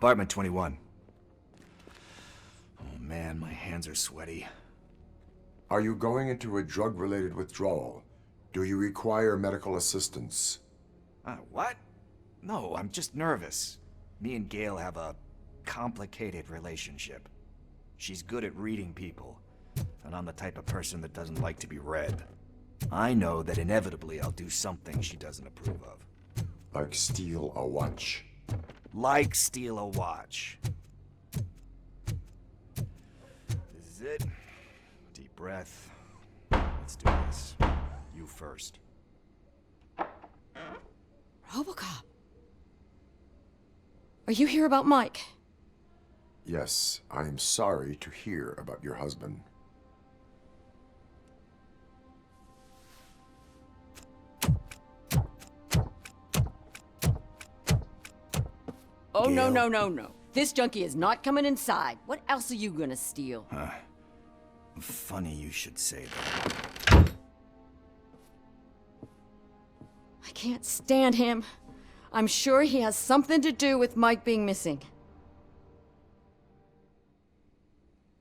Apartment 21. Oh man, my hands are sweaty. Are you going into a drug-related withdrawal? Do you require medical assistance? What? No, I'm just nervous. Me and Gail have a complicated relationship. She's good at reading people, and I'm the type of person that doesn't like to be read. I know that inevitably I'll do something she doesn't approve of. Like steal a watch? Like steal a watch. This is it. Deep breath. Let's do this. You first. Robocop. Are you here about Mike? Yes, I am sorry to hear about your husband. Oh, Gail? no. This junkie is not coming inside. What else are you gonna steal? Funny you should say that. I can't stand him. I'm sure he has something to do with Mike being missing.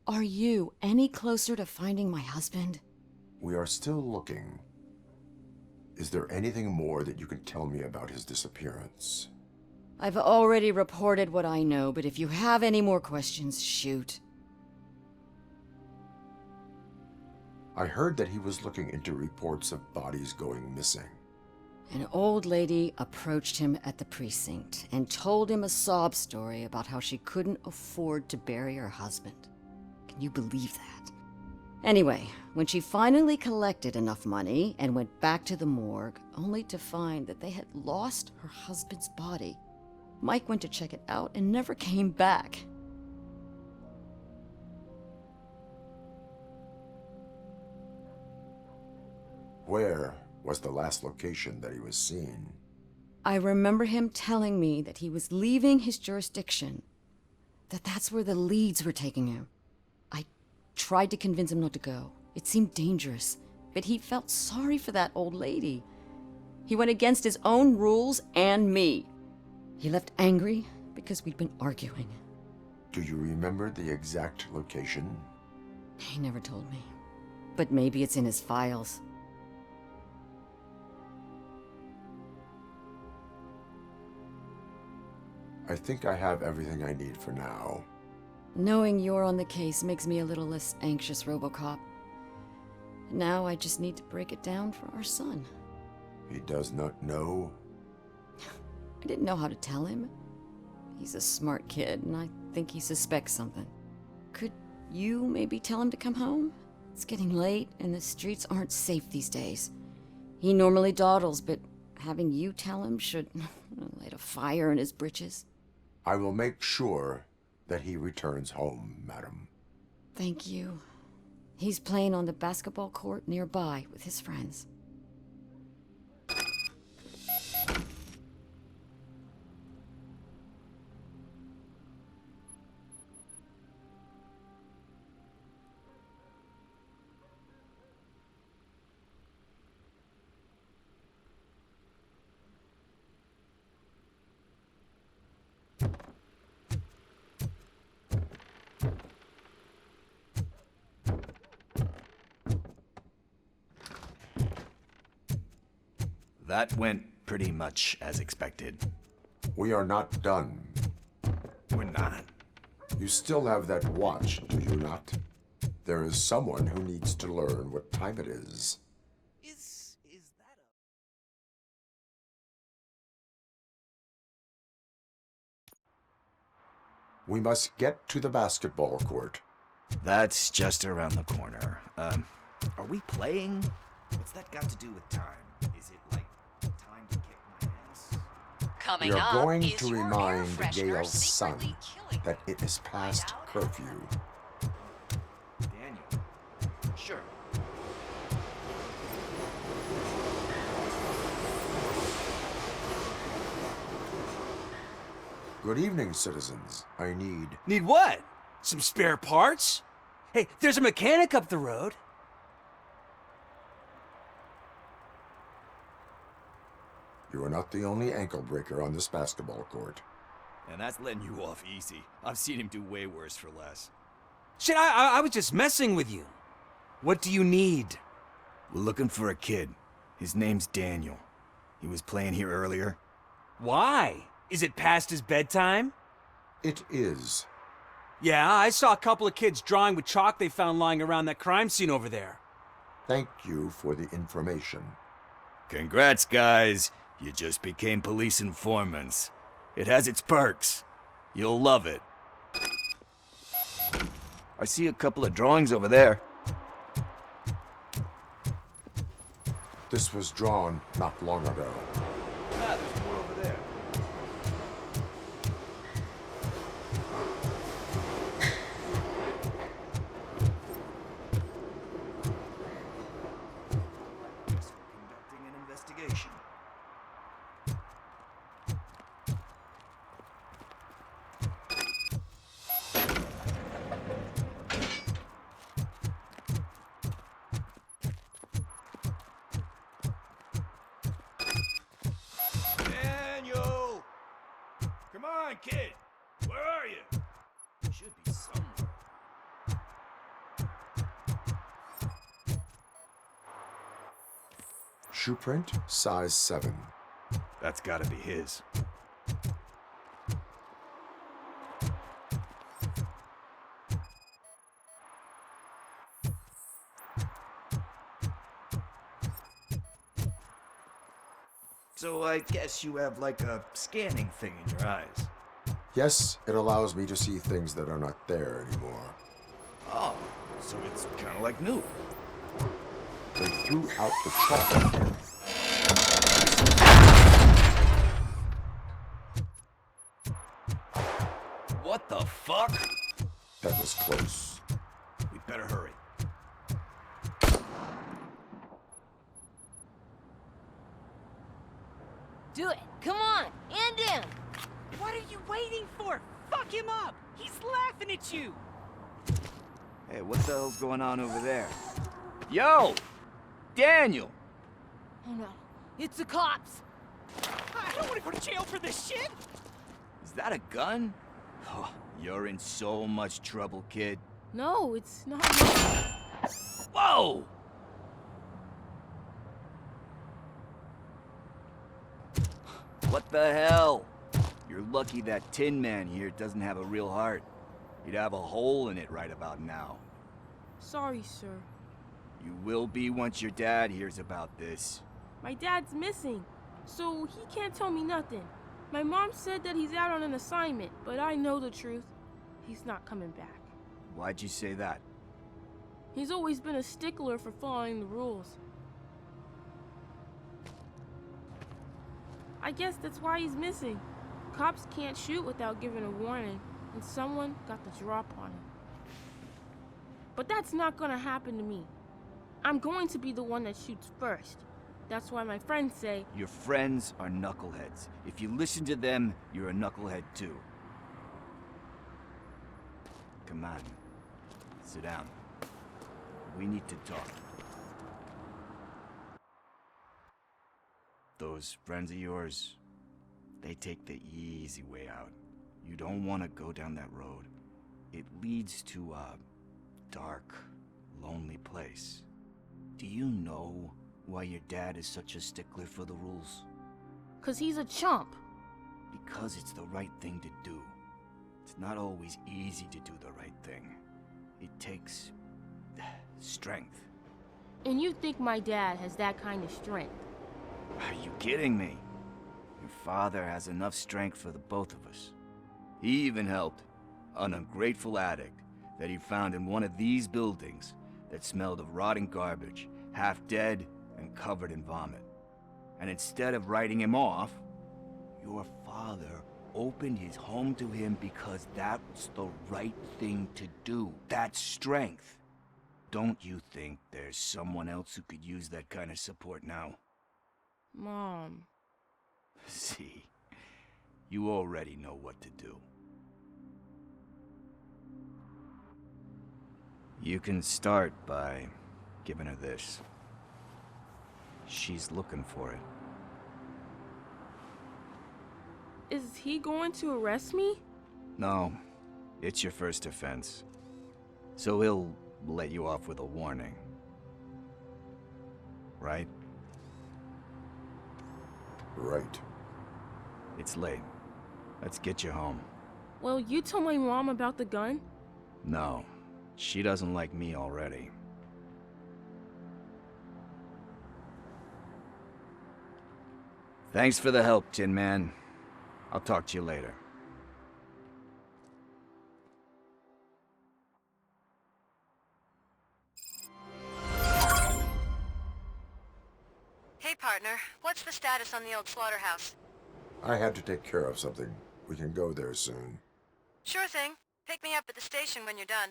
Are you any closer to finding my husband? We are still looking. Is there anything more that you can tell me about his disappearance? I've already reported what I know, but if you have any more questions, shoot. I heard that he was looking into reports of bodies going missing. An old lady approached him at the precinct and told him a sob story about how she couldn't afford to bury her husband. Can you believe that? Anyway, when she finally collected enough money and went back to the morgue, only to find that they had lost her husband's body, Mike went to check it out and never came back. Where was the last location that he was seen? I remember him telling me that he was leaving his jurisdiction, that that's where the leads were taking him. I tried to convince him not to go. It seemed dangerous, but he felt sorry for that old lady. He went against his own rules and me. He left angry because we'd been arguing. Do you remember the exact location? He never told me, but maybe it's in his files. I think I have everything I need for now. Knowing you're on the case makes me a little less anxious, Robocop. Now I just need to break it down for our son. He does not know? I didn't know how to tell him. He's a smart kid, and I think he suspects something. Could you maybe tell him to come home? It's getting late, and the streets aren't safe these days. He normally dawdles, but having you tell him should light a fire in his britches. I will make sure that he returns home, madam. Thank you. He's playing on the basketball court nearby with his friends. That went pretty much as expected. We are not done. We're not. You still have that watch, do you not? There is someone who needs to learn what time it is. Is that We must get to the basketball court. That's just around the corner. Are we playing? What's that got to do with time? Is it like time to kick my ass? Coming We are up, going is to your remind air freshener Gail's son secretly killing that it is past out? curfew. Daniel. Sure. Good evening, citizens. I need... Need what? Some spare parts? Hey, there's a mechanic up the road. You are not the only ankle breaker on this basketball court. And that's letting you off easy. I've seen him do way worse for less. Shit, I was just messing with you. What do you need? We're looking for a kid. His name's Daniel. He was playing here earlier. Why? Is it past his bedtime? It is. Yeah, I saw a couple of kids drawing with chalk they found lying around that crime scene over there. Thank you for the information. Congrats, guys. You just became police informants. It has its perks. You'll love it. I see a couple of drawings over there. This was drawn not long ago. Ah, there's more over there. Guess we're conducting an investigation. Daniel! Come on, kid! Where are you? Should be somewhere. Shoe print, size 7. That's gotta be his. So I guess you have like a scanning thing in your eyes. Yes, it allows me to see things that are not there anymore. Oh, so it's kind of like new. They threw out the chalk. What the fuck? That was close. We better hurry. Do it. Come on. And in. What are you waiting for? Fuck him up! He's laughing at you! Hey, what the hell's going on over there? Yo! Daniel! Oh no. It's the cops. I don't want to go to jail for this shit! Is that a gun? Oh, you're in so much trouble, kid. No, it's not. Whoa! What the hell? You're lucky that Tin Man here doesn't have a real heart. He'd have a hole in it right about now. Sorry, sir. You will be once your dad hears about this. My dad's missing, so he can't tell me nothing. My mom said that he's out on an assignment, but I know the truth. He's not coming back. Why'd you say that? He's always been a stickler for following the rules. I guess that's why he's missing. Cops can't shoot without giving a warning, and someone got the drop on him. But that's not gonna happen to me. I'm going to be the one that shoots first. That's why my friends say, Your friends are knuckleheads. If you listen to them, you're a knucklehead too. Come on. Sit down. We need to talk. Those friends of yours, they take the easy way out. You don't want to go down that road. It leads to a dark, lonely place. Do you know why your dad is such a stickler for the rules? 'cause he's a chump. Because it's the right thing to do. It's not always easy to do the right thing. It takes strength. And you think my dad has that kind of strength? Are you kidding me? Your father has enough strength for the both of us. He even helped an ungrateful addict that he found in one of these buildings that smelled of rotting garbage, half dead and covered in vomit. And instead of writing him off, your father opened his home to him because that was the right thing to do. That's strength. Don't you think there's someone else who could use that kind of support now? Mom. See, you already know what to do. You can start by giving her this. She's looking for it. Is he going to arrest me? No, it's your first offense. So he'll let you off with a warning. Right? Right. It's late. Let's get you home. Well, you told my mom about the gun? No, she doesn't like me already. Thanks for the help, Tin Man. I'll talk to you later. Hey, partner. What's the status on the old slaughterhouse? I had to take care of something. We can go there soon. Sure thing. Pick me up at the station when you're done.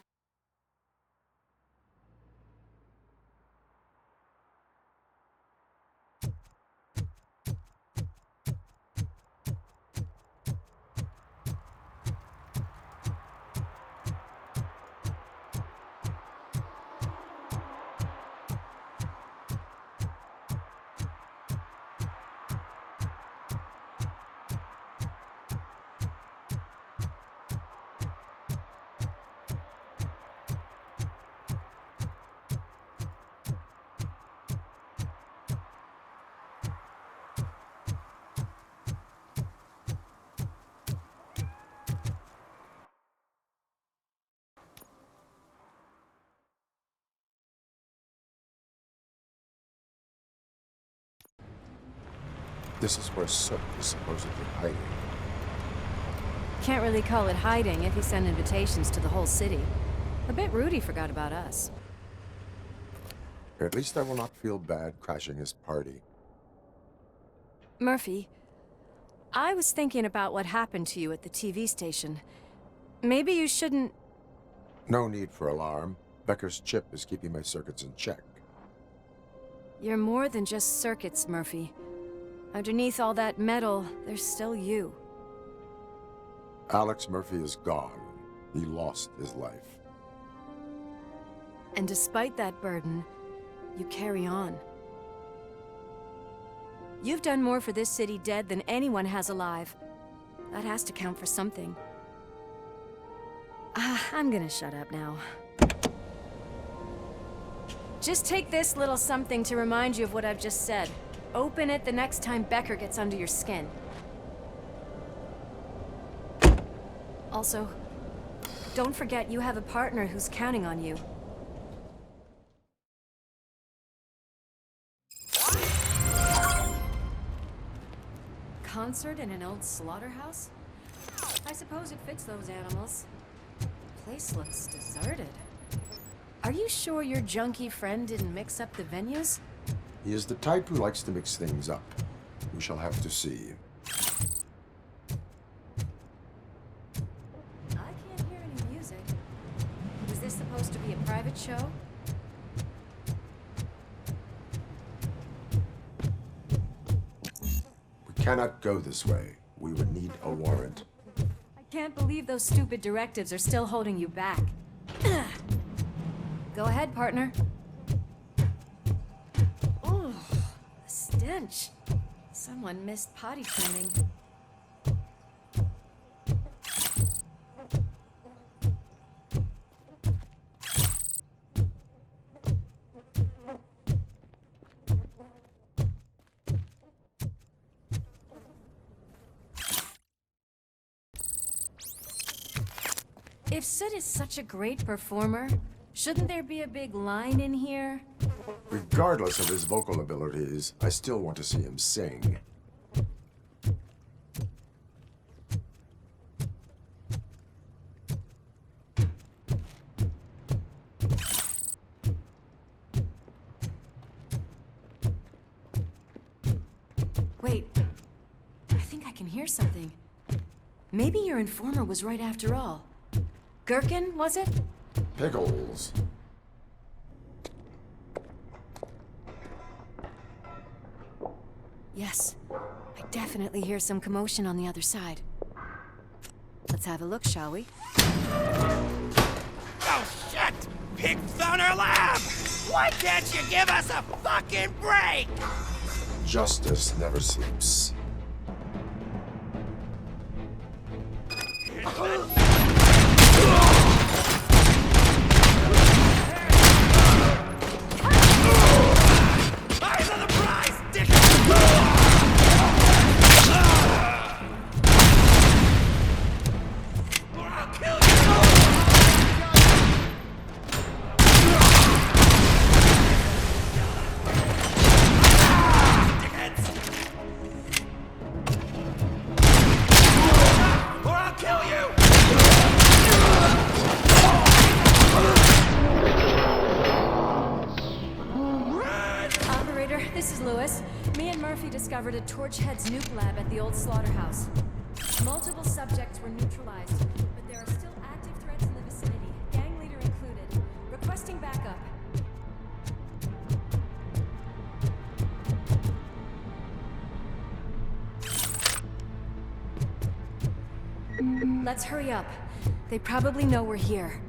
This is where Sook is supposedly hiding. Can't really call it hiding if he sent invitations to the whole city. A bit rude he forgot about us. At least I will not feel bad crashing his party. Murphy, I was thinking about what happened to you at the TV station. Maybe you shouldn't... No need for alarm. Becker's chip is keeping my circuits in check. You're more than just circuits, Murphy. Underneath all that metal, there's still you. Alex Murphy is gone. He lost his life. And despite that burden, you carry on. You've done more for this city dead than anyone has alive. That has to count for something. I'm gonna shut up now. Just take this little something to remind you of what I've just said. Open it the next time Becker gets under your skin. Also, don't forget you have a partner who's counting on you. Concert in an old slaughterhouse? I suppose it fits those animals. Place looks deserted. Are you sure your junkie friend didn't mix up the venues? He is the type who likes to mix things up. We shall have to see. I can't hear any music. Is this supposed to be a private show? We cannot go this way. We would need a warrant. I can't believe those stupid directives are still holding you back. Go ahead, partner. Oh, the stench. Someone missed potty training. If Sid is such a great performer, shouldn't there be a big line in here? Regardless of his vocal abilities, I still want to see him sing. Wait, I think I can hear something. Maybe your informer was right after all. Gherkin, was it? Pickles. Yes, I definitely hear some commotion on the other side. Let's have a look, shall we? Oh, shit! Pig found our lab! Why can't you give us a fucking break? Justice never sleeps. Eyes on the prize, dickhead! Or I'll kill This is Lewis. Me and Murphy discovered a Torchhead's nuke lab at the old slaughterhouse. Multiple subjects were neutralized, but there are still active threats in the vicinity, gang leader included. Requesting backup. Let's hurry up. They probably know we're here.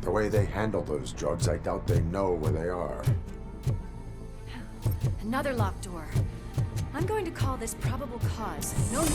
The way they handle those drugs, I doubt they know where they are. Another locked door. I'm going to call this probable cause. No need.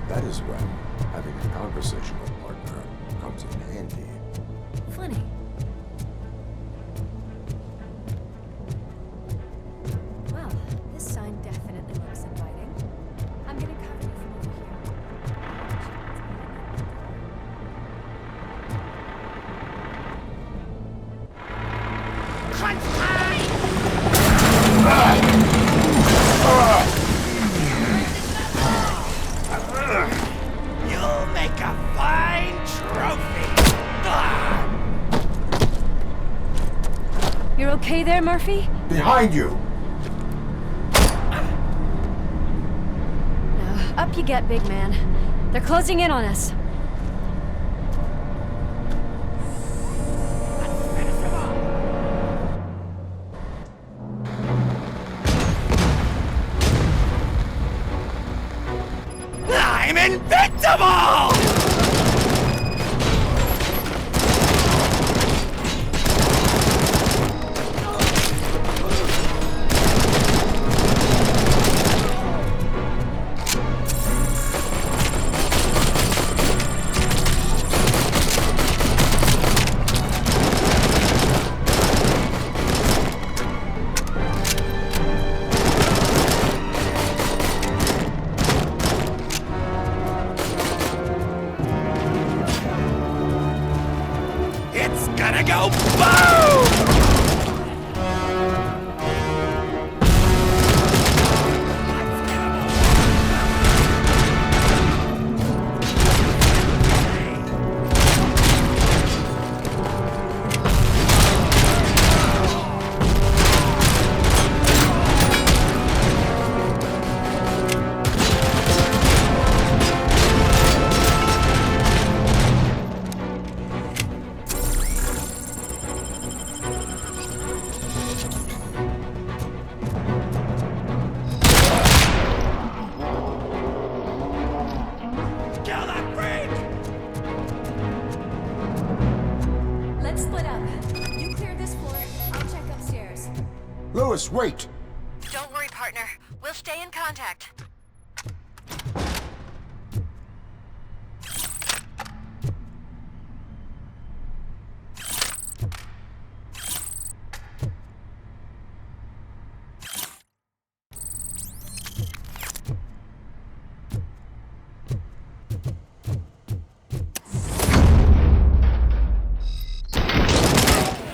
That is when having a conversational partner comes in handy. Funny. Well, this sign definitely looks inviting. I'm gonna cover you from over here. You'll make a fine trophy! You're okay there, Murphy? Behind you! Up you get, big man. They're closing in on us. I'm invincible! Lewis, wait! Don't worry, partner. We'll stay in contact.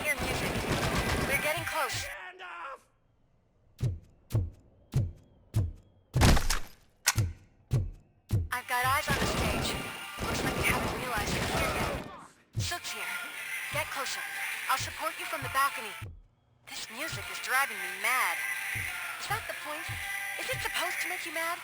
Hear music. We're getting close. I've got eyes on the stage. Looks like they haven't realized you're here yet. Sook's here. Get closer. I'll support you from the balcony. This music is driving me mad. Is that the point? Is it supposed to make you mad?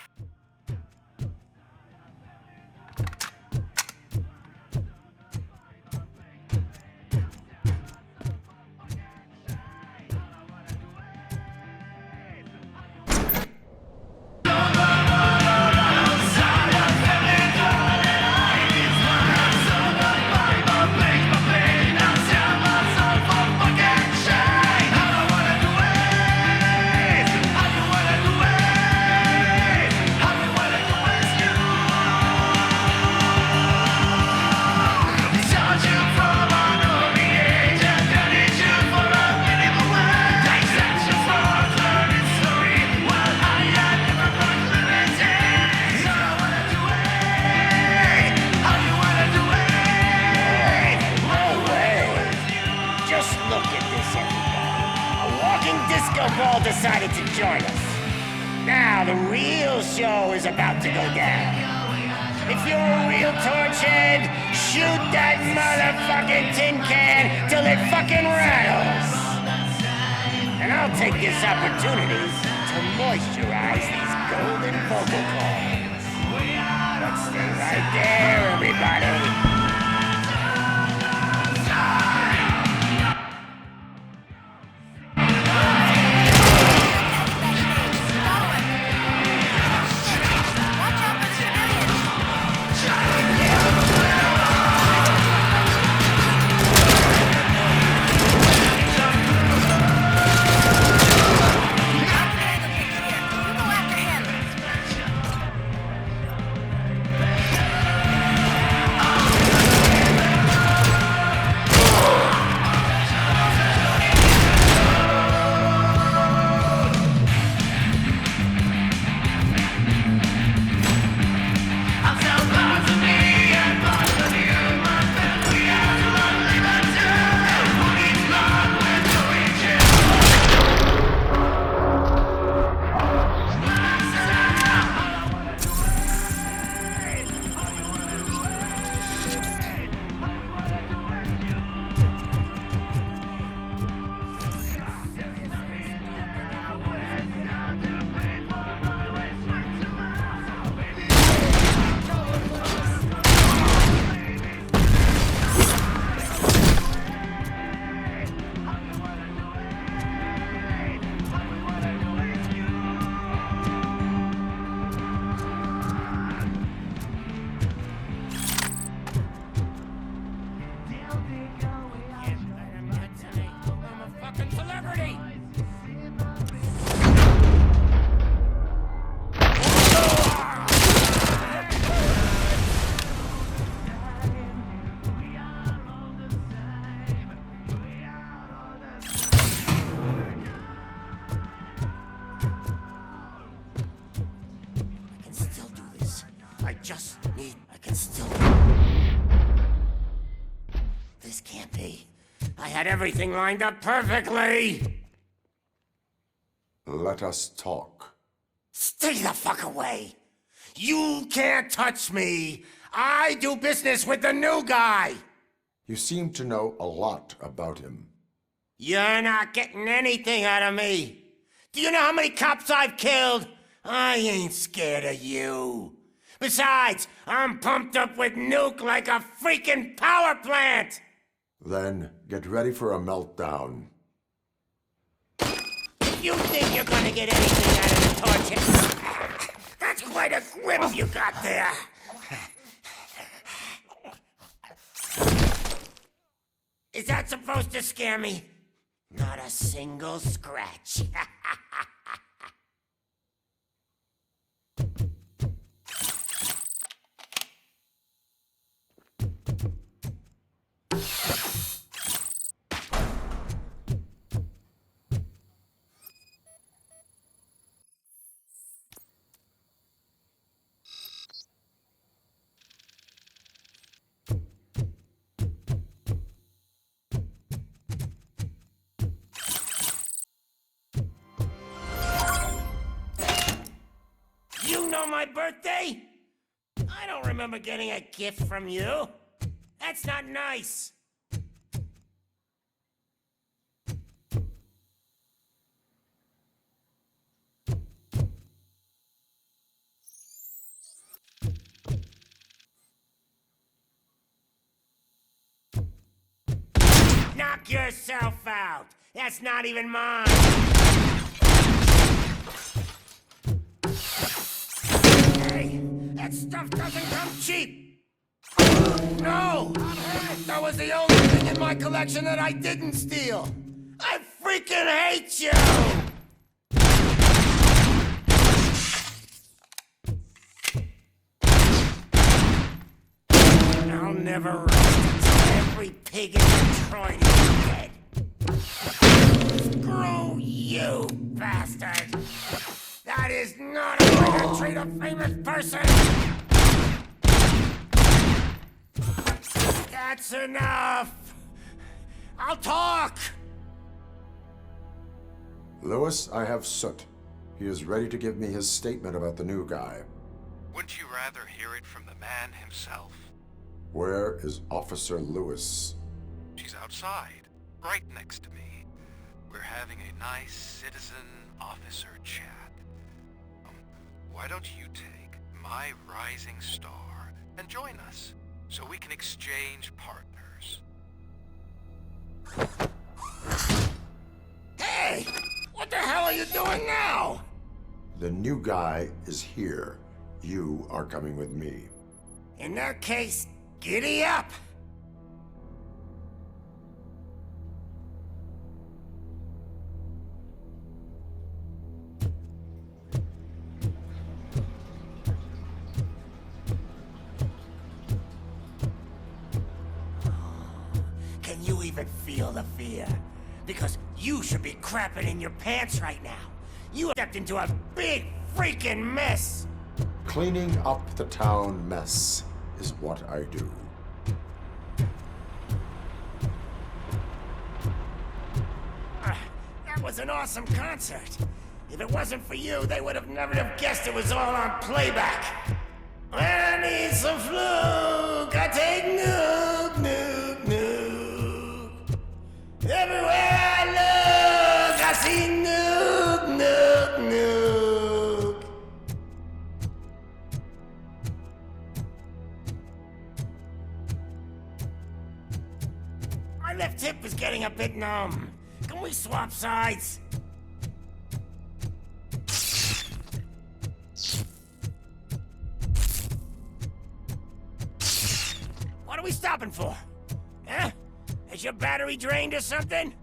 Ball decided to join us. Now the real show is about to go down. If you're a real torchhead, shoot that motherfucking tin can till it fucking rattles. And I'll take this opportunity to moisturize these golden vocal cords. But stay right there, everybody. I can still... This can't be. I had everything lined up perfectly! Let us talk. Stay the fuck away! You can't touch me! I do business with the new guy! You seem to know a lot about him. You're not getting anything out of me! Do you know how many cops I've killed? I ain't scared of you. Besides, I'm pumped up with nuke like a freaking power plant! Then get ready for a meltdown. If you think you're gonna get anything out of the torch, that's quite a grip you got there. Is that supposed to scare me? Not a single scratch. You know my birthday? I don't remember getting a gift from you. That's not nice. Knock yourself out. That's not even mine. Hey, that stuff doesn't come cheap. No, that was the only thing in my collection that I didn't steal. I freaking hate you. I'll never rest until every pig in Detroit is dead. Screw you, bastard! That is not a way to treat a famous person! That's enough! I'll talk! Lewis, I have Soot. He is ready to give me his statement about the new guy. Wouldn't you rather hear it from the man himself? Where is Officer Lewis? She's outside, right next to me. We're having a nice citizen-officer chat. Why don't you take my rising star and join us, so we can exchange partners? Hey! What the hell are you doing now? The new guy is here. You are coming with me. In that case, giddy up! Can you even feel the fear? Because you should be crapping in your pants right now. You stepped into a big freaking mess! Cleaning up the town mess is what I do. That was an awesome concert. If it wasn't for you, they would have never have guessed it was all on playback. When I need some fluke, I take nuke, nuke, nuke. Everywhere I look, I see nuke, nuke, nuke. My left hip is getting a bit numb. Can we swap sides? What are we stopping for? Huh? Is your battery drained or something?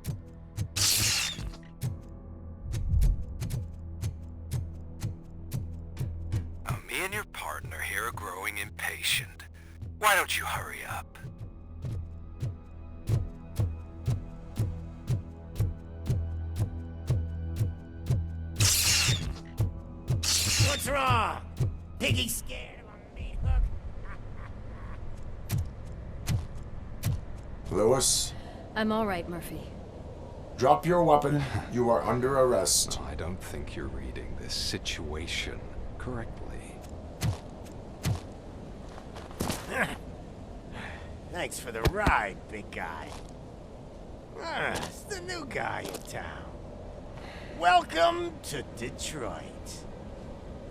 Me and your partner here are growing impatient. Why don't you hurry up? What's wrong? Piggy scared of a meat hook? Lewis, I'm all right, Murphy. drop your weapon. You are under arrest. I don't think you're reading this situation correctly. Thanks for the ride, big guy. It's the new guy in town. Welcome to Detroit.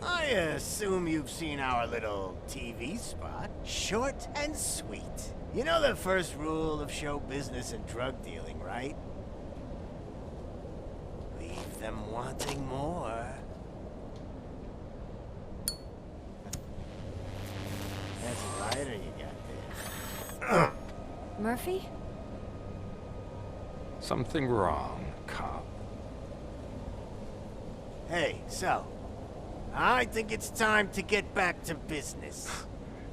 I assume you've seen our little TV spot. Short and sweet. You know the first rule of show business and drug dealing, right? Leave them wanting more. That's a lighter you got there. Murphy? Something wrong. Hey, so, I think it's time to get back to business.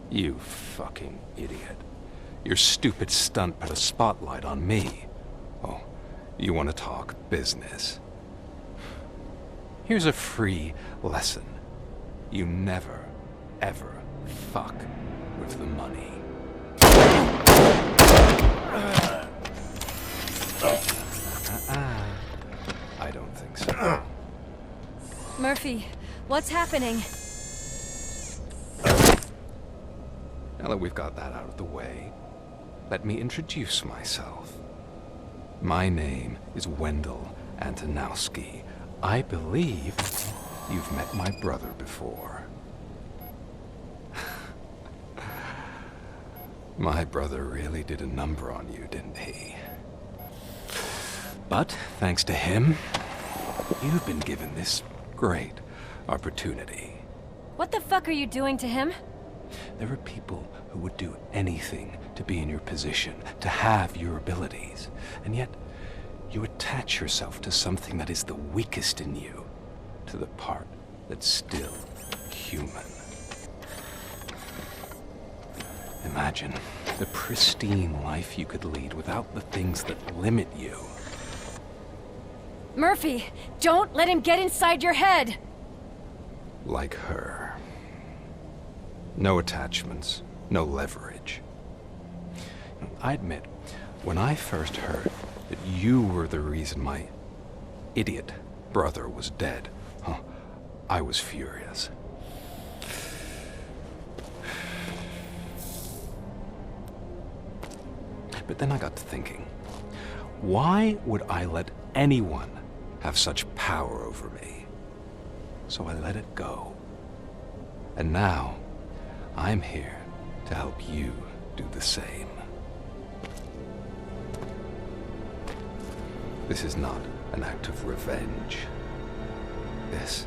You fucking idiot. Your stupid stunt put a spotlight on me. Oh, you want to talk business? Here's a free lesson. You never, ever fuck with the money. I don't think so. Murphy, what's happening? Now that we've got that out of the way, let me introduce myself. My name is Wendell Antonowski. I believe you've met my brother before. My brother really did a number on you, didn't he? But thanks to him, you've been given this great opportunity. What the fuck are you doing to him? There are people who would do anything to be in your position, to have your abilities, and yet you attach yourself to something that is the weakest in you, to the part that's still human. Imagine the pristine life you could lead without the things that limit you. Murphy, don't let him get inside your head! Like her. No attachments, no leverage. I admit, when I first heard that you were the reason my idiot brother was dead, I was furious. But then I got to thinking, why would I let anyone have such power over me? So I let it go. And now, I'm here to help you do the same. This is not an act of revenge. This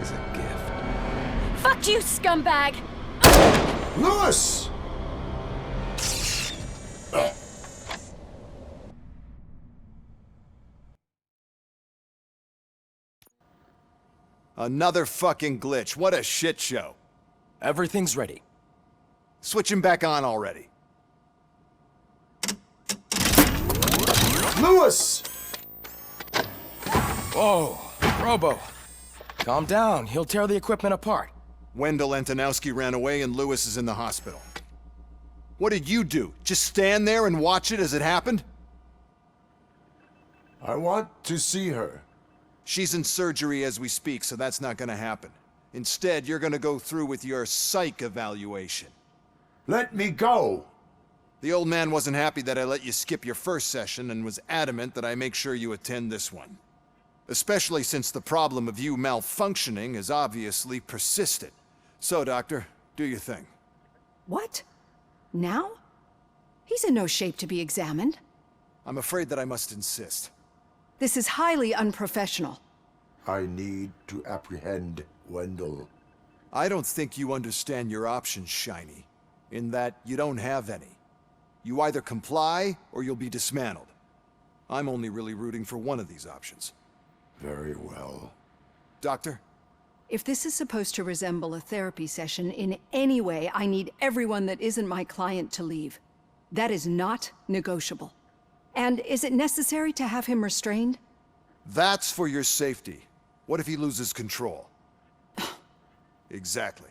is a gift. Fuck you, scumbag! Lewis! Another fucking glitch. What a shit show. Everything's ready. Switch him back on already. Lewis! Whoa, Robo. Calm down. He'll tear the equipment apart. Wendell Antonowski ran away and Lewis is in the hospital. What did you do? Just stand there and watch it as it happened? I want to see her. She's in surgery as we speak, so that's not gonna happen. Instead, you're gonna go through with your psych evaluation. Let me go! The old man wasn't happy that I let you skip your first session and was adamant that I make sure you attend this one. Especially since the problem of you malfunctioning is obviously persistent. So, Doctor, do your thing. What? Now? He's in no shape to be examined. I'm afraid that I must insist. This is highly unprofessional. I need to apprehend Wendell. I don't think you understand your options, Shiny, in that you don't have any. You either comply or you'll be dismantled. I'm only really rooting for one of these options. Very well. Doctor? If this is supposed to resemble a therapy session in any way, I need everyone that isn't my client to leave. That is not negotiable. And is it necessary to have him restrained? That's for your safety. What if he loses control? Exactly.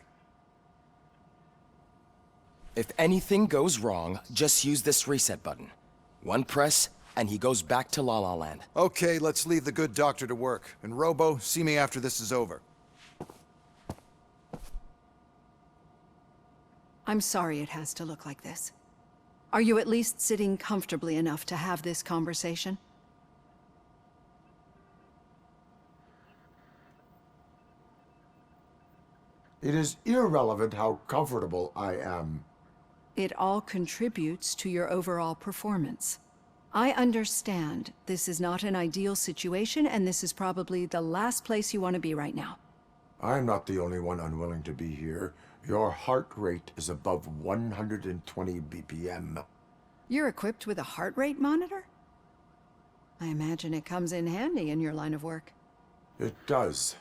If anything goes wrong, just use this reset button. One press, and he goes back to La La Land. Okay, let's leave the good doctor to work. And Robo, see me after this is over. I'm sorry it has to look like this. Are you at least sitting comfortably enough to have this conversation? It is irrelevant how comfortable I am. It all contributes to your overall performance. I understand this is not an ideal situation, and this is probably the last place you want to be right now. I'm not the only one unwilling to be here. Your heart rate is above 120 BPM. You're equipped with a heart rate monitor? I imagine it comes in handy in your line of work. It does.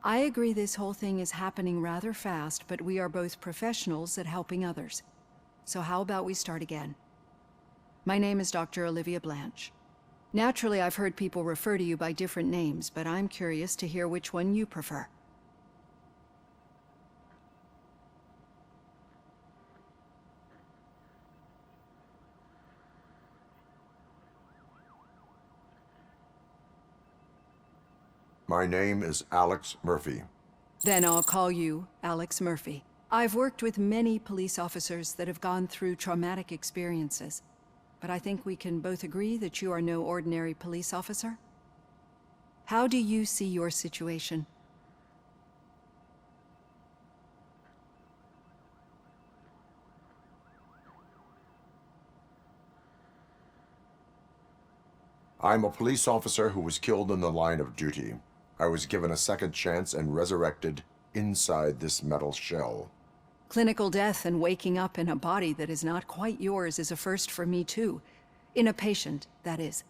I agree this whole thing is happening rather fast, but we are both professionals at helping others. So how about we start again? My name is Dr. Olivia Blanche. Naturally, I've heard people refer to you by different names, but I'm curious to hear which one you prefer. My name is Alex Murphy. Then I'll call you Alex Murphy. I've worked with many police officers that have gone through traumatic experiences, but I think we can both agree that you are no ordinary police officer. How do you see your situation? I'm a police officer who was killed in the line of duty. I was given a second chance and resurrected inside this metal shell. Clinical death and waking up in a body that is not quite yours is a first for me too. In a patient, that is.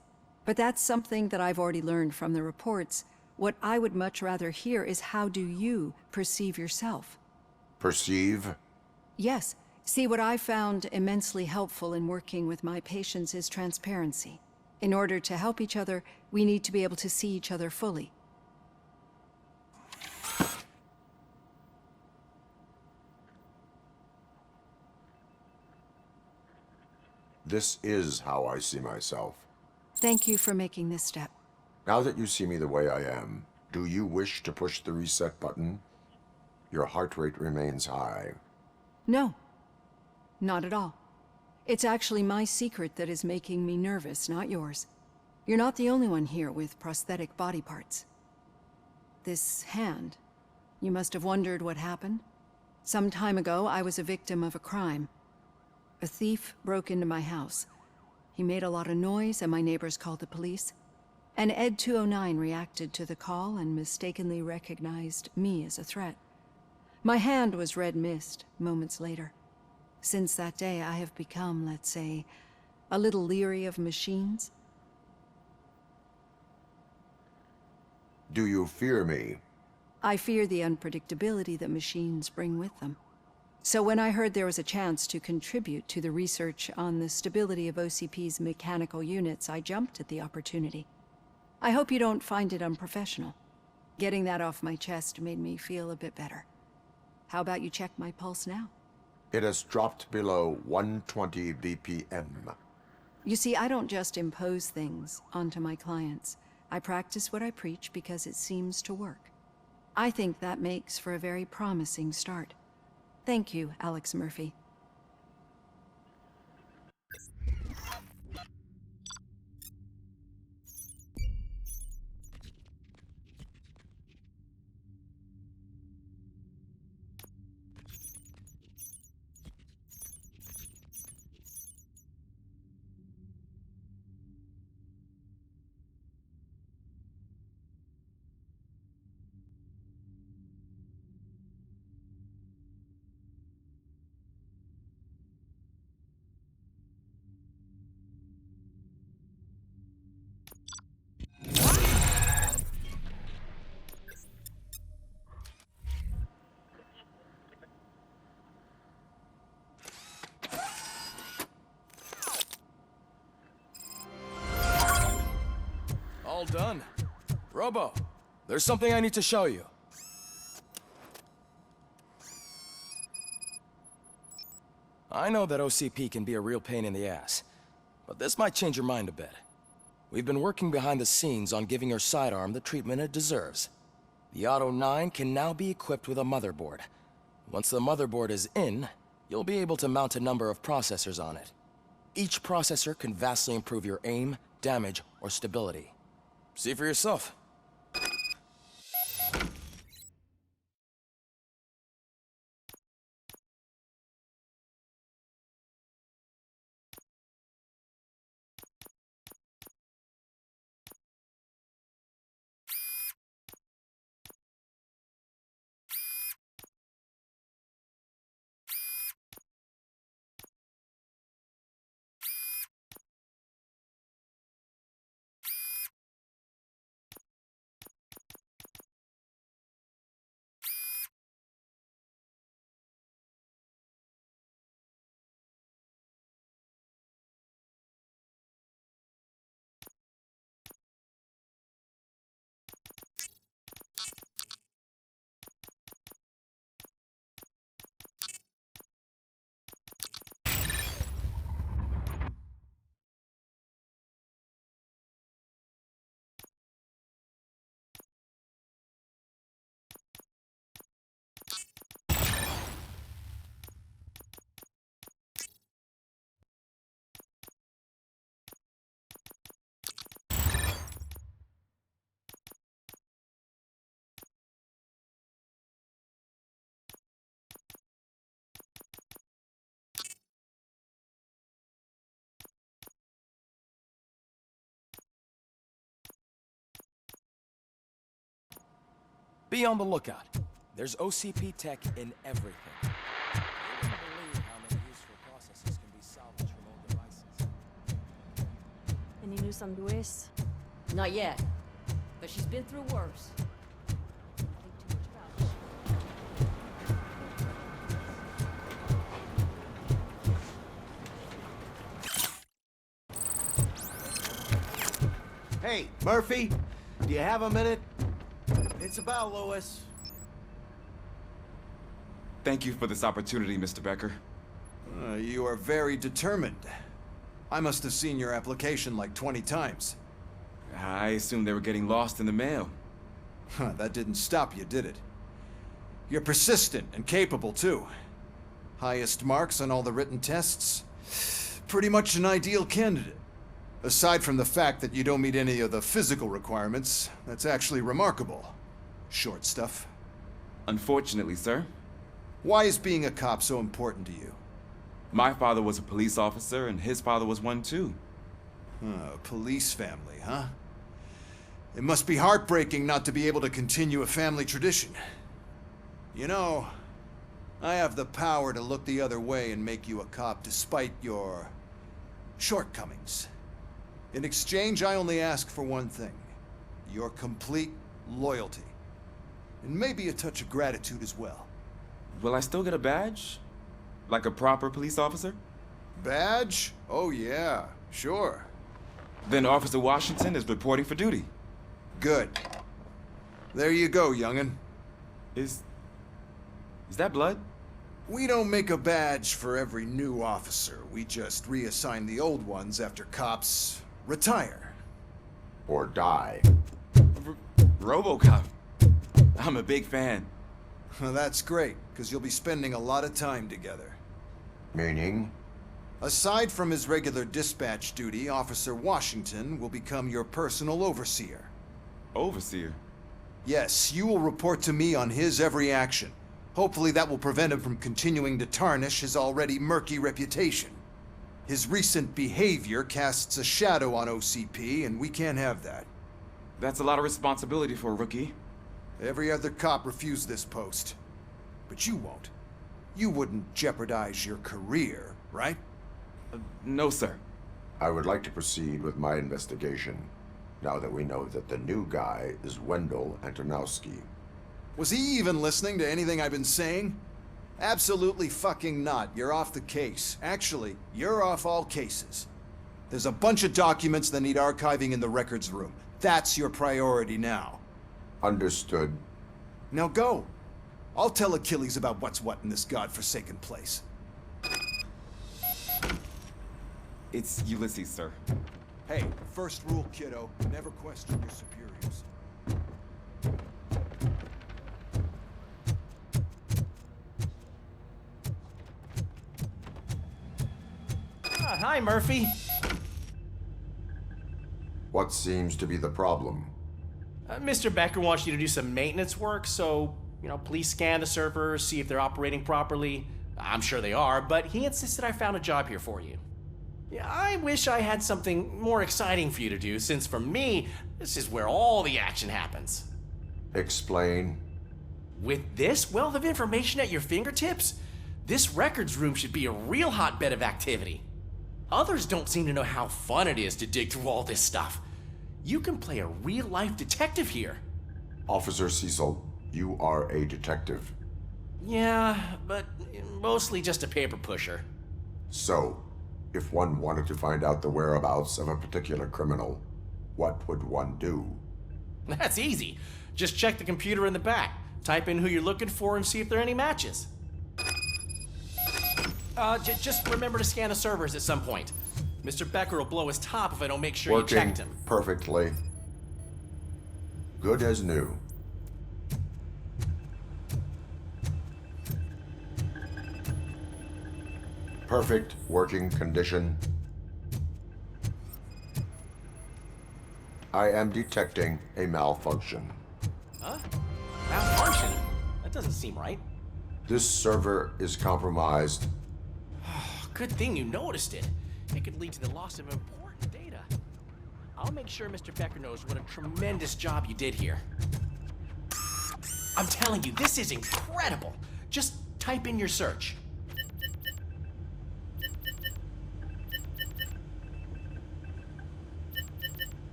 But that's something that I've already learned from the reports. What I would much rather hear is how do you perceive yourself? Perceive? Yes. See, what I found immensely helpful in working with my patients is transparency. In order to help each other, we need to be able to see each other fully. This is how I see myself. Thank you for making this step. Now that you see me the way I am, do you wish to push the reset button? Your heart rate remains high. No, not at all. It's actually my secret that is making me nervous, not yours. You're not the only one here with prosthetic body parts. This hand, you must have wondered what happened. Some time ago, I was a victim of a crime. A thief broke into my house. He made a lot of noise and my neighbors called the police. And Ed 209 reacted to the call and mistakenly recognized me as a threat. My hand was red mist moments later. Since that day, I have become, let's say, a little leery of machines. Do you fear me? I fear the unpredictability that machines bring with them. So when I heard there was a chance to contribute to the research on the stability of OCP's mechanical units, I jumped at the opportunity. I hope you don't find it unprofessional. Getting that off my chest made me feel a bit better. How about you check my pulse now? It has dropped below 120 BPM. You see, I don't just impose things onto my clients. I practice what I preach because it seems to work. I think that makes for a very promising start. Thank you, Alex Murphy. All done. Robo, there's something I need to show you. I know that OCP can be a real pain in the ass, but this might change your mind a bit. We've been working behind the scenes on giving your sidearm the treatment it deserves. The Auto 9 can now be equipped with a motherboard. Once the motherboard is in, you'll be able to mount a number of processors on it. Each processor can vastly improve your aim, damage, or stability. See for yourself. Be on the lookout. There's OCP tech in everything. You wouldn't believe how many useful processes can be salvaged from old devices. Any news on Luis? Not yet, but she's been through worse. Hey, Murphy, do you have a minute? It's about Louis. Thank you for this opportunity, Mr. Becker. You are very determined. I must have seen your application like 20 times. I assumed they were getting lost in the mail. That didn't stop you, did it? You're persistent and capable, too. Highest marks on all the written tests. Pretty much an ideal candidate. Aside from the fact that you don't meet any of the physical requirements, that's actually remarkable. Short stuff. Unfortunately, sir. Why is being a cop so important to you? My father was a police officer, and his father was one too. A police family, huh? It must be heartbreaking not to be able to continue a family tradition. You know, I have the power to look the other way and make you a cop despite your shortcomings. In exchange, I only ask for one thing. Your complete loyalty. And maybe a touch of gratitude as well. Will I still get a badge? Like a proper police officer? Badge? Oh yeah, sure. Then Officer Washington is reporting for duty. Good. There you go, young'un. Is that blood? We don't make a badge for every new officer. We just reassign the old ones after cops retire. Or die. Robocop. I'm a big fan. Well, that's great, because you'll be spending a lot of time together. Meaning? Aside from his regular dispatch duty, Officer Washington will become your personal overseer. Overseer? Yes, you will report to me on his every action. Hopefully that will prevent him from continuing to tarnish his already murky reputation. His recent behavior casts a shadow on OCP, and we can't have that. That's a lot of responsibility for a rookie. Every other cop refused this post. But you won't. You wouldn't jeopardize your career, right? No, sir. I would like to proceed with my investigation, now that we know that the new guy is Wendell Antonowski. Was he even listening to anything I've been saying? Absolutely fucking not. You're off the case. Actually, you're off all cases. There's a bunch of documents that need archiving in the records room. That's your priority now. Understood. Now go. I'll tell Achilles about what's what in this godforsaken place. It's Ulysses, sir. Hey, first rule, kiddo. Never question your superiors. Hi, Murphy. What seems to be the problem? Mr. Becker wants you to do some maintenance work, so, please scan the servers, see if they're operating properly. I'm sure they are, but he insisted I found a job here for you. Yeah, I wish I had something more exciting for you to do, since for me, this is where all the action happens. Explain. With this wealth of information at your fingertips, this records room should be a real hotbed of activity. Others don't seem to know how fun it is to dig through all this stuff. You can play a real-life detective here. Officer Cecil, you are a detective. Yeah, but mostly just a paper pusher. So, if one wanted to find out the whereabouts of a particular criminal, what would one do? That's easy. Just check the computer in the back, type in who you're looking for, and see if there are any matches. Just remember to scan the servers at some point. Mr. Becker will blow his top if I don't make sure you checked him. Perfectly. Good as new. Perfect working condition. I am detecting a malfunction. Huh? Malfunction? That doesn't seem right. This server is compromised. Good thing you noticed it. It could lead to the loss of important data. I'll make sure Mr. Becker knows what a tremendous job you did here. I'm telling you, this is incredible. Just type in your search.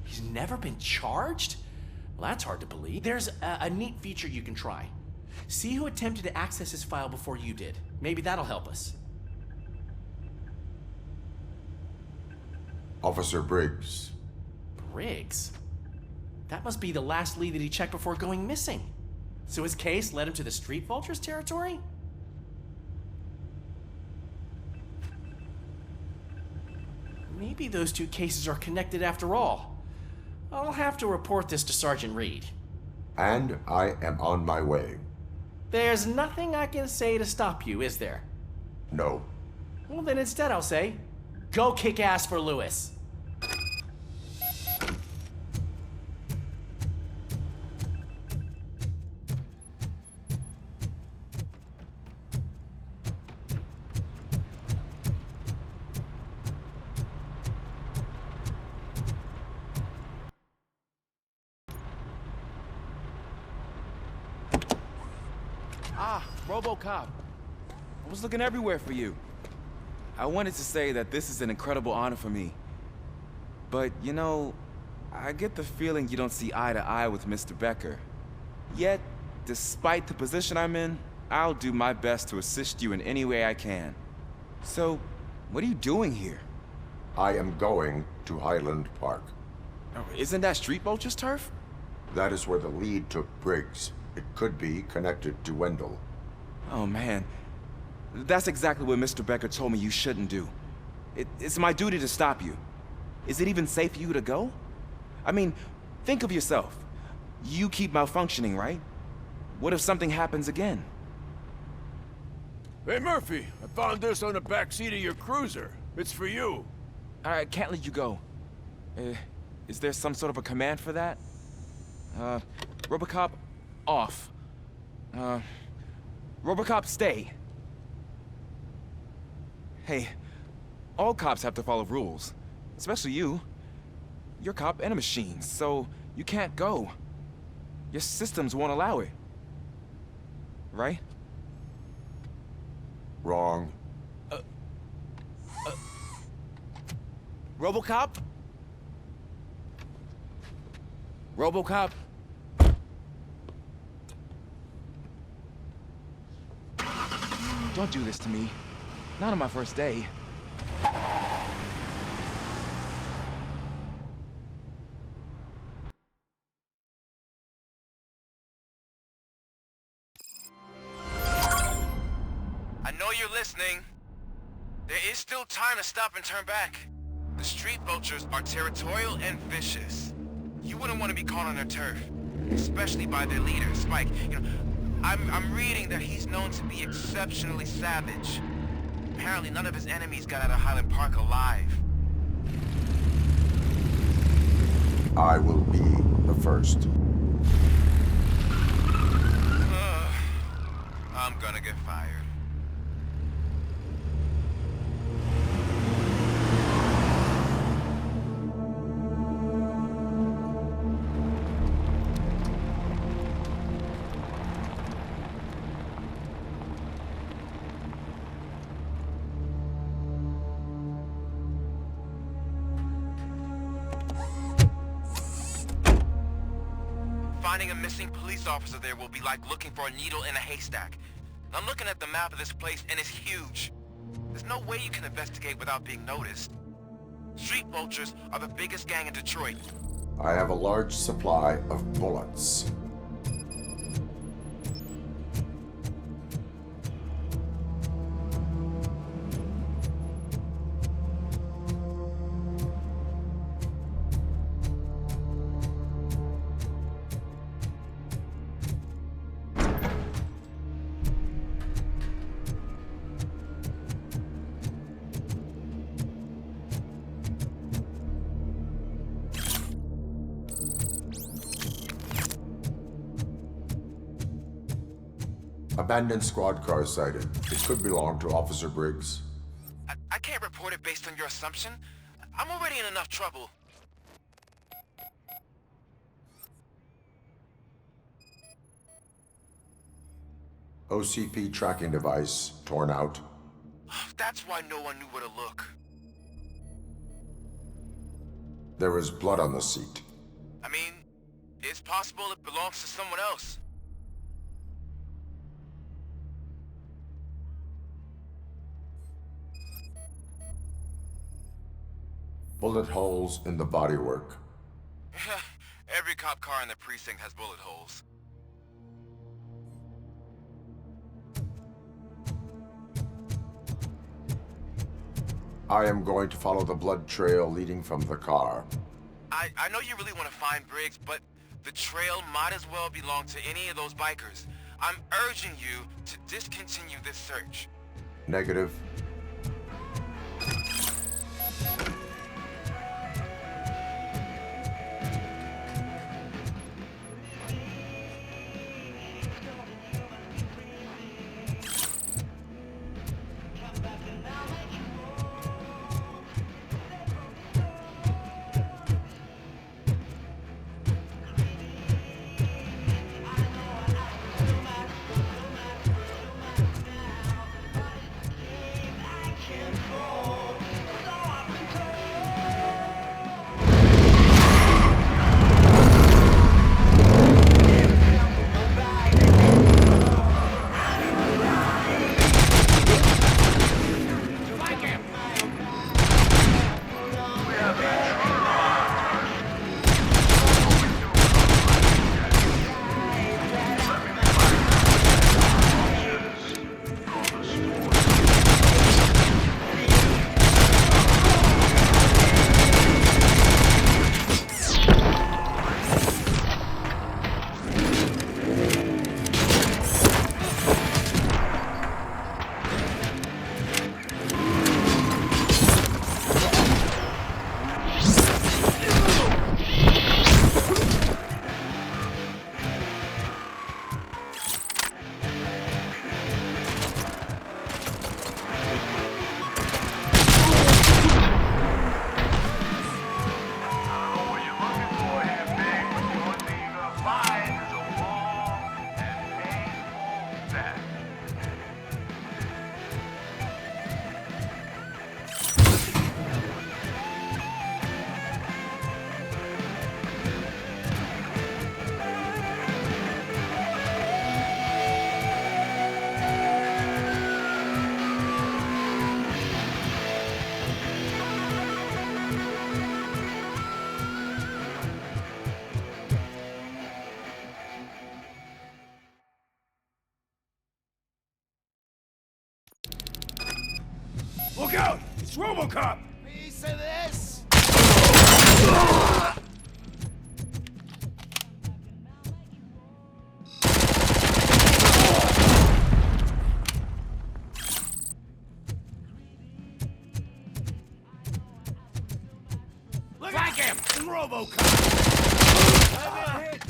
He's never been charged? Well, that's hard to believe. There's a neat feature you can try. See who attempted to access his file before you did. Maybe that'll help us. Officer Briggs. Briggs? That must be the last lead that he checked before going missing. So his case led him to the Street Vultures territory? Maybe those two cases are connected after all. I'll have to report this to Sergeant Reed. And I am on my way. There's nothing I can say to stop you, is there? No. Well, then instead I'll say, go kick ass for Lewis. Ah, Robocop. I was looking everywhere for you. I wanted to say that this is an incredible honor for me. But, you know, I get the feeling you don't see eye to eye with Mr. Becker. Yet, despite the position I'm in, I'll do my best to assist you in any way I can. So, what are you doing here? I am going to Highland Park. Oh, isn't that Street Vulture's turf? That is where the lead took Briggs. It could be connected to Wendell. Oh, man. That's exactly what Mr. Becker told me you shouldn't do. It's my duty to stop you. Is it even safe for you to go? I mean, think of yourself. You keep malfunctioning, right? What if something happens again? Hey, Murphy, I found this on the back seat of your cruiser. It's for you. I can't let you go. Is there some sort of a command for that? Robocop, off. Robocop, stay. Hey, all cops have to follow rules. Especially you. You're a cop and a machine, so you can't go. Your systems won't allow it. Right? Wrong. Robocop? Robocop? Don't do this to me. Not on my first day. I know you're listening. There is still time to stop and turn back. The Street Vultures are territorial and vicious. You wouldn't want to be caught on their turf, especially by their leader, Spike. You know, I'm reading that he's known to be exceptionally savage. Apparently none of his enemies got out of Highland Park alive. I will be the first. I'm gonna get fired. Finding a missing police officer there will be like looking for a needle in a haystack. I'm looking at the map of this place and it's huge. There's no way you can investigate without being noticed. Street Vultures are the biggest gang in Detroit. I have a large supply of bullets. Abandoned squad car sighted. It could belong to Officer Briggs. I can't report it based on your assumption. I'm already in enough trouble. OCP tracking device torn out. That's why no one knew where to look. There was blood on the seat. I mean, it's possible it belongs to someone else. Bullet holes in the bodywork. Every cop car in the precinct has bullet holes. I am going to follow the blood trail leading from the car. I know you really want to find Briggs, but the trail might as well belong to any of those bikers. I'm urging you to discontinue this search. Negative. Look out! It's Robocop! Piece of this! Flank him! It's Robocop! I'm hit!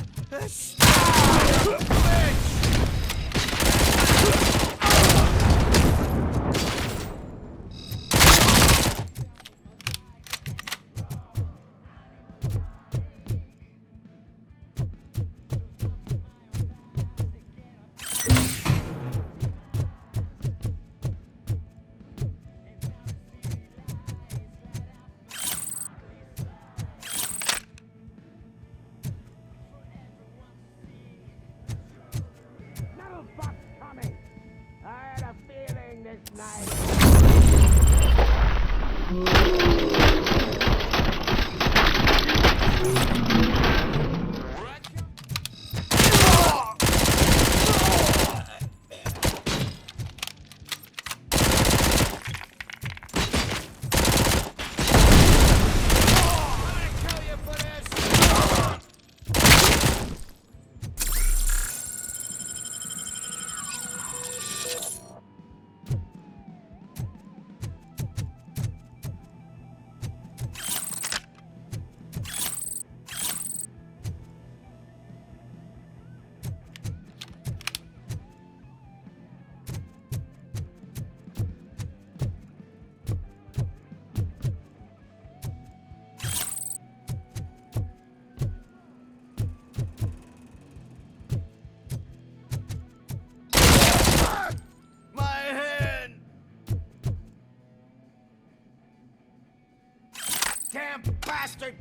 bastard!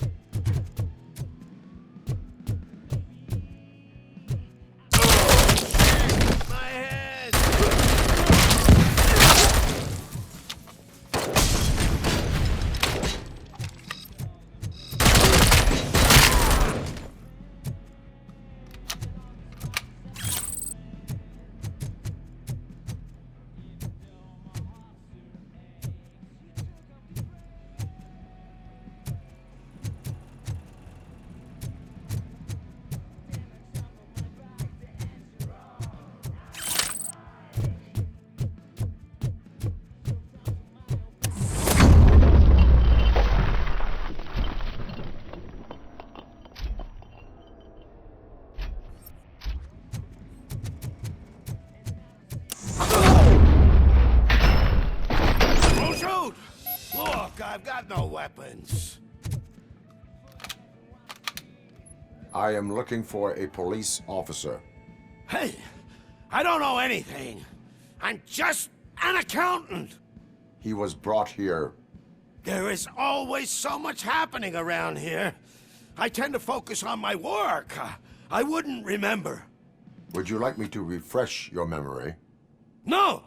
My head! Don't shoot! Look, I've got no weapons. I am looking for a police officer. Hey, I don't know anything. I'm just an accountant. He was brought here. There is always so much happening around here. I tend to focus on my work. I wouldn't remember. Would you like me to refresh your memory? No!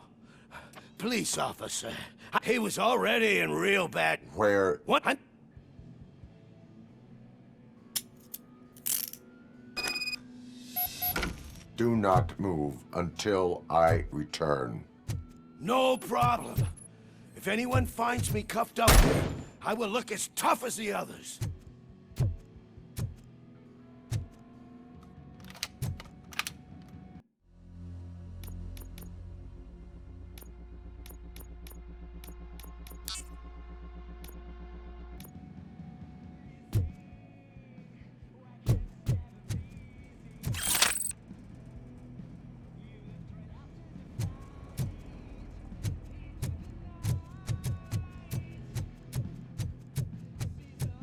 Police officer. He was already in real bad... Where... What? Do not move until I return. No problem. If anyone finds me cuffed up here, I will look as tough as the others.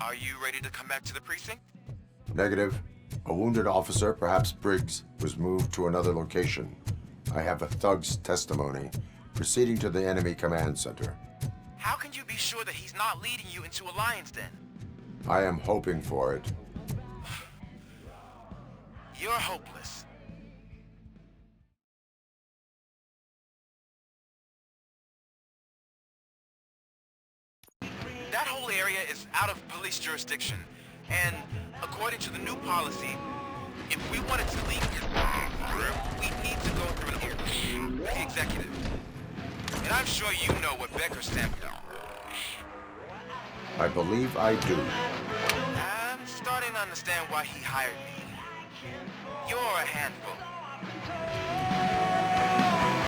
Are you ready to come back to the precinct? Negative. A wounded officer, perhaps Briggs, was moved to another location. I have a thug's testimony, proceeding to the enemy command center. How can you be sure that he's not leading you into a lion's den? I am hoping for it. You're hopeless. That whole area is out of police jurisdiction, and according to the new policy, if we wanted to leave, we need to go through the executive. And I'm sure you know what Becker's stands for. I believe I do. I'm starting to understand why he hired me. You're a handful.